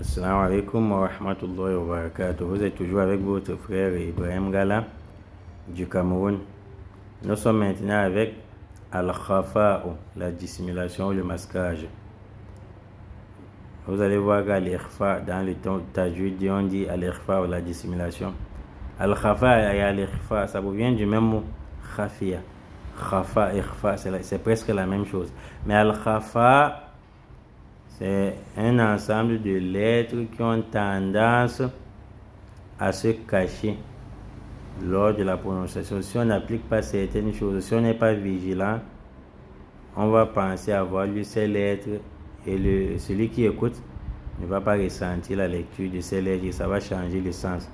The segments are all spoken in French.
Assalamu alaikum wa rahmatullahi wa barakatuh. Vous êtes toujours avec votre frère Ibrahim Gala du Cameroun. Nous sommes maintenant avec Al-Khafa'u, la dissimulation ou le masquage. Vous allez voir qu'Al-Ikhfa, dans le tajwid, on dit Al-Ikhfa ou la dissimulation. Al-Khafa et Al-Ikhfa, ça vient du même mot, Khafiya. Khafa, Ikhfa, c'est presque la même chose. Mais Al-Khafa, c'est un ensemble de lettres qui ont tendance à se cacher lors de la prononciation. Si on n'applique pas certaines choses, si on n'est pas vigilant, on va penser avoir lu ces lettres et celui qui écoute ne va pas ressentir la lecture de ces lettres et ça va changer le sens.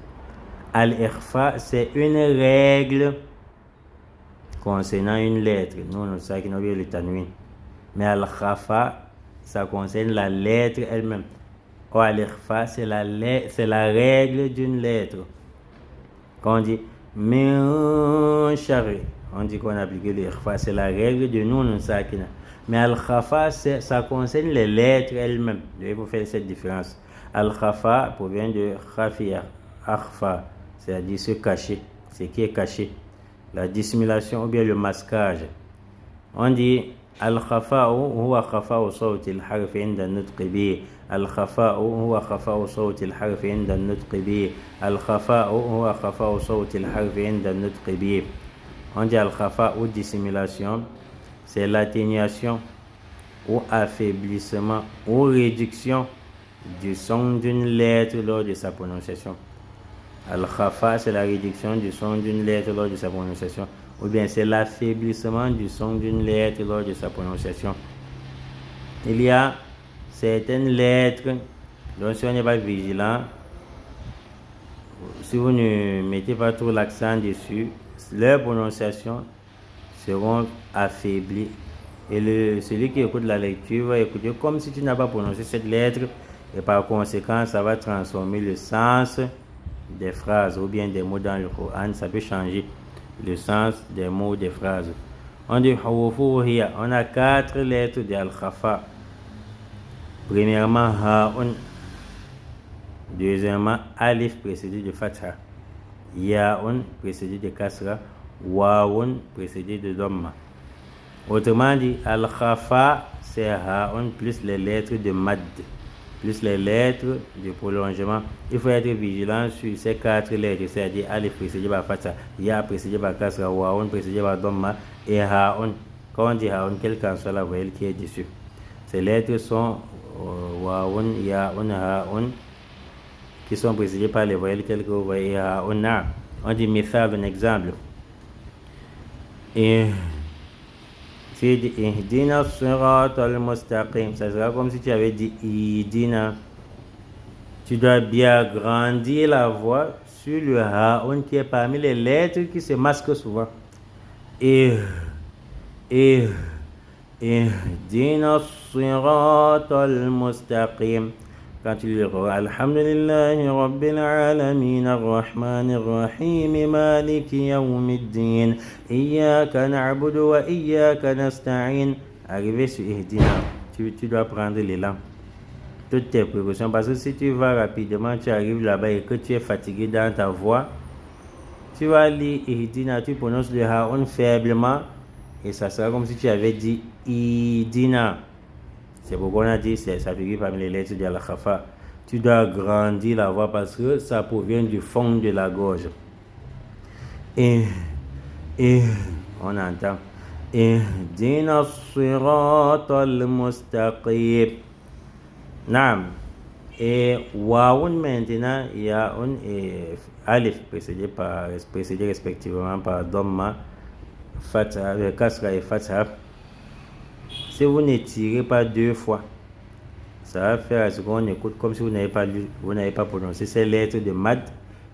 Al-Ikhfa, c'est une règle concernant une lettre. Nous, on sait qu'il y a le tanwin. Mais Al-Khafa, ça concerne la lettre elle-même. Or, Al-Ikhfa, c'est la règle d'une lettre. Quand on dit min shari, on dit qu'on a appliqué l'Ikhfa, c'est la règle de Nun Sakina. Mais Al-Khafa, ça concerne les lettres elles-mêmes. Il faut faire cette différence. Al-Khafa provient de Khafiya, Akhfa, c'est-à-dire se cacher, ce qui est caché. La dissimulation ou bien le masquage. On dit الخفاء هو خفاء صوت الحرف عند النطق به. الخفاء هو خفاء صوت الحرف عند النطق به. الخفاء هو خفاء صوت الحرف عند النطق به. On dit al-khafa ou dissimulation, c'est l'atténuation ou affaiblissement ou réduction du son d'une lettre lors de sa prononciation. Al-khafa, c'est la réduction du son d'une lettre lors de sa prononciation. Ou bien c'est l'affaiblissement du son d'une lettre lors de sa prononciation. Il y a certaines lettres dont si on n'est pas vigilant, si vous ne mettez pas trop l'accent dessus, leurs prononciations seront affaiblies. Et celui qui écoute la lecture va écouter comme si tu n'as pas prononcé cette lettre et par conséquent, ça va transformer le sens des phrases ou bien des mots dans le Coran. Ça peut changer le sens des mots, des phrases. On dit Hawufuhiya, on a 4 lettres de Al-Khafa. Premièrement, Ha'un. Deuxièmement, Alif précédé de Fatha. Ya'un précédé de Kasra. Wawun précédé de Dhamma. Autrement dit, Al-Khafa, c'est Ha'un plus les lettres de Mad, plus les lettres de prolongement. Il faut être vigilant sur ces 4 lettres, c'est-à-dire Alif précédé par Fatha, Ya précédé par Kasra, Wa'un précédé par Dhamma et Ha'un. Quand on dit Ha'un, quelle qu'en soit la voyelle qui est dessus. Ces lettres sont Wa'un, Ya'un, Ha'un, qui sont précédées par les voyelles telles que vous voyez Ha'un. On dit Mithal, un exemple. Et tu dis Ihdina as-sirata al-mustaqim, ça sera comme si tu avais dit Ihdina. Tu dois bien agrandir la voix sur le Ha'un qui est parmi les lettres qui se masquent souvent. Ihdina as-sirata al-mustaqim. Quand tu le dis Alhamdulillahi Rabbil Alamin Ar-Rahmanir Rahim Maliki Yawmiddin Iyyaka na'budu wa iyyaka nasta'in. Arrivé sur Ihdina, tu dois prendre l'élan. Toutes tes précautions, parce que si tu vas rapidement, tu arrives là-bas et que tu es fatigué dans ta voix, tu vas lire Ihdina, tu prononces le Ha'un faiblement et ça sera comme si tu avais dit Ihdina. C'est pourquoi on a dit ça figure parmi les lettres de Al-Khafa. Tu dois agrandir la voix parce que ça provient du fond de la gorge. Et on entend Ihdina as-sirata al-mustaqim. Naam. Et Wa'un maintenant, Ya'un et Alif précédé respectivement par Dhamma, Fatha, Kasra et Fatha. Si vous ne tirez pas 2 fois, ça va faire à ce qu'on écoute comme si vous n'avez pas lu, vous n'avez pas prononcé ces lettres de Mad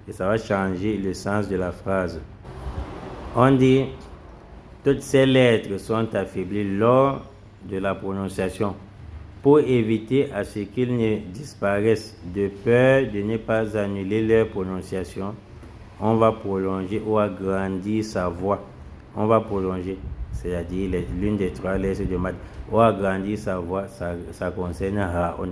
et ça va changer le sens de la phrase. On dit toutes ces lettres sont affaiblies lors de la prononciation pour éviter à ce qu'ils ne disparaissent de peur de ne pas annuler leur prononciation. On va prolonger ou agrandir sa voix. On va prolonger, c'est-à-dire l'une des 3 lettres de Mad. Ou agrandir sa voix, ça concerne Ha'un.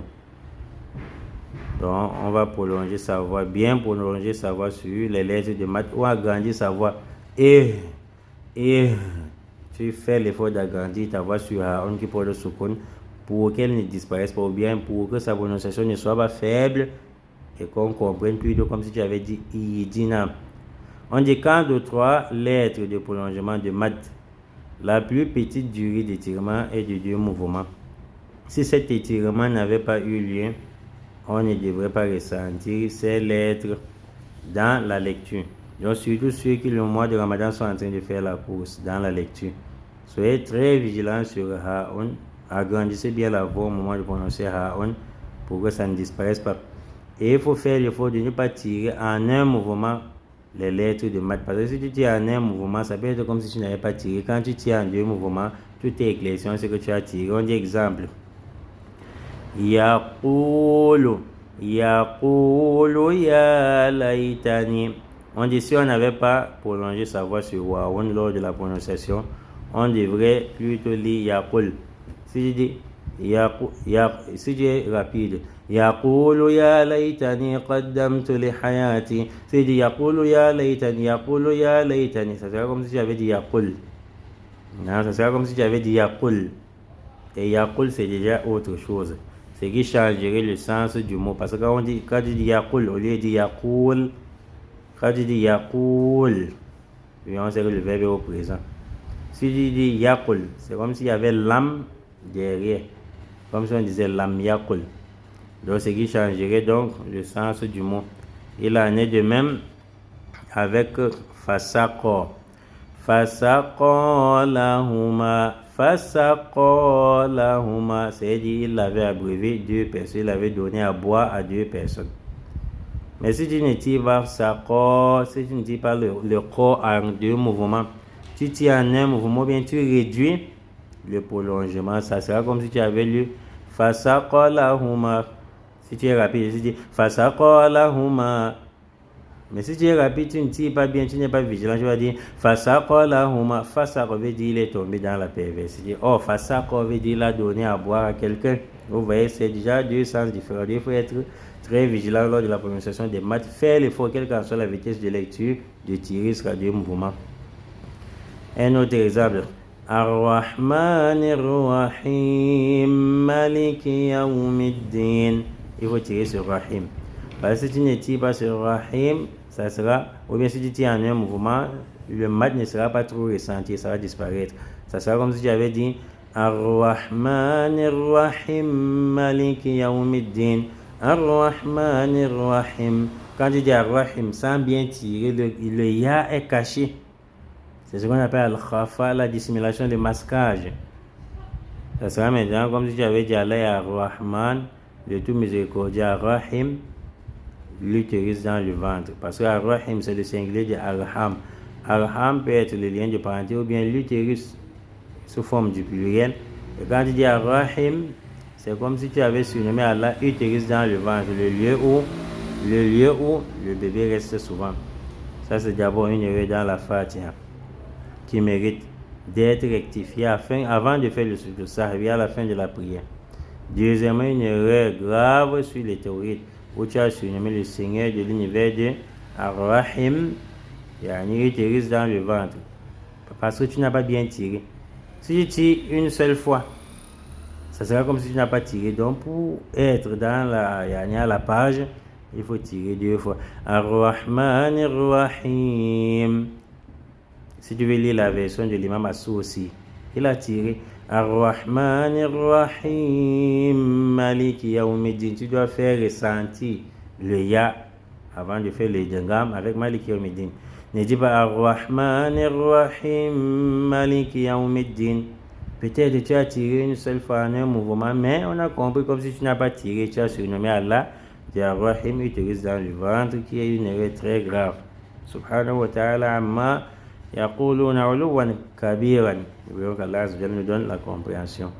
Donc, on va prolonger sa voix, bien prolonger sa voix sur les lettres de maths ou agrandir sa voix. Et, tu fais l'effort d'agrandir ta voix sur Haoun qui porte le soukoun pour qu'elle ne disparaisse pas ou bien pour que sa prononciation ne soit pas faible et qu'on comprenne plutôt comme si tu avais dit Idina. On dit quand de 3 lettres de prolongement de maths, la plus petite durée d'étirement est de 2 mouvements. Si cet étirement n'avait pas eu lieu, on ne devrait pas ressentir ces lettres dans la lecture. Donc surtout ceux qui le mois de Ramadan sont en train de faire la course dans la lecture. Soyez très vigilants sur Haoun. Agrandissez bien la voix au moment de prononcer Haoun pour que ça ne disparaisse pas. Et il faut faire l'effort de ne pas tirer en un mouvement les lettres de maths. Parce que si tu tires en un mouvement, ça peut être comme si tu n'avais pas tiré. Quand tu tires en 2 mouvements, tout est éclairci, on sait que tu as tiré. On dit exemple. Yaqulu ya laitani. On dit si on n'avait pas prolongé sa voix sur Waoun lors de la prononciation, on devrait plutôt lire Yaqul. Si je dis si tu es rapide, Yaqulu ya laitani qaddamtu li hayati. Si je dis Yaqulu ya laitani, ça sera comme si tu avais dit Yaqul. Non, ça sera comme si tu avais dit Yaqul. Et Yaqul, c'est déjà autre chose. C'est qui changerait le sens du mot. Parce que quand tu dis Yaqul, au lieu de Yaqul, quand tu dis Yaqul, on sait que le verbe est au présent. Si tu dis Yaqul, c'est comme s'il y avait l'âme derrière. Comme si on disait l'âme Yaqul. Donc c'est qui changerait donc le sens du mot. Il en est de même avec Fasaqo. Fasaqo lahuma. Fasaqalahuma, c'est-à-dire il avait abrévé 2 personnes, il avait donné à boire à 2 personnes. Mais si tu ne tires pas si tu ne tires pas le corps en 2 mouvements, tu tires en un mouvement, bien tu réduis le prolongement. Ça sera comme si tu avais lu Fasaqalahuma. Si tu es rapide, tu dis Fasaqalahuma. Mais si tu es rapide, tu ne tires pas bien, tu n'es pas vigilant, tu vas dire Fasaqalahuma. Fasaq veut dire il est tombé dans la perversité. Oh, Fasaq veut dire il a donné à boire à quelqu'un. Vous voyez, c'est déjà 2 sens différents. Il faut être très vigilant lors de la prononciation des maths. Faire l'effort, quelle qu'en soit la vitesse de lecture, de tirer sur 2 mouvements. Un autre exemple. Ar-Rahman Ar-Rahim Maliki Yawmiddin. Il faut tirer sur Rahim. Parce que si tu ne tires pas sur Rahim, ça sera, ou bien si tu tires en un mouvement, le mat ne sera pas trop ressenti, ça va disparaître. Ça sera comme si tu avais dit Ar-Rahman Ar-Rahim Maliki Yawmiddin. Ar-Rahman Ar-Rahim. Quand tu dis Ar-Rahim, sans bien tirer, le ya est caché. C'est ce qu'on appelle Al-Khafa, la dissimulation, le masquage. Ça sera maintenant comme si tu avais dit Allah Ar-Rahman, le tout miséricordieux Ar-Rahim, l'utérus dans le ventre. Parce que Ar-Rahim, c'est le singulier de Arham. Arham peut être le lien de parenté ou bien l'utérus sous forme du pluriel. Et quand tu dis Ar-Rahim, c'est comme si tu avais surnommé Allah utérus dans le ventre, le lieu où le bébé reste souvent. Ça, c'est d'abord une erreur dans la Fatiha qui mérite d'être rectifiée avant de faire le sujoud sahwi à la fin de la prière. Deuxièmement, une erreur grave sur les théories où tu as surnommé le Seigneur de l'univers de Ar-Rahim, yani utérus dans le ventre, parce que tu n'as pas bien tiré. Si tu tires une seule fois, ça sera comme si tu n'as pas tiré. Donc pour être dans à la page, il faut tirer 2 fois. Ar-Rahman Ar-Rahim. Si tu veux lire la version de l'imam Assou aussi, il a tiré Ar-Rahman Ar-Rahim Maliki Yawmiddin. Tu dois faire ressentir le ya avant de faire le dengam avec Maliki Yawmiddin. Ne dis pas Ar-Rahman Ar-Rahim Maliki Yawmiddin. Peut-être que tu as tiré une seule fois en un mouvement, mais on a compris comme si tu n'as pas tiré, tu as surnommé Allah de Ar-Rahim utérus dans le ventre, qui est une erreur très grave. Subhanahu wa ta'ala amma yaquluna uluwan kabiran. Nous voyons qu'Allah nous donne la compréhension.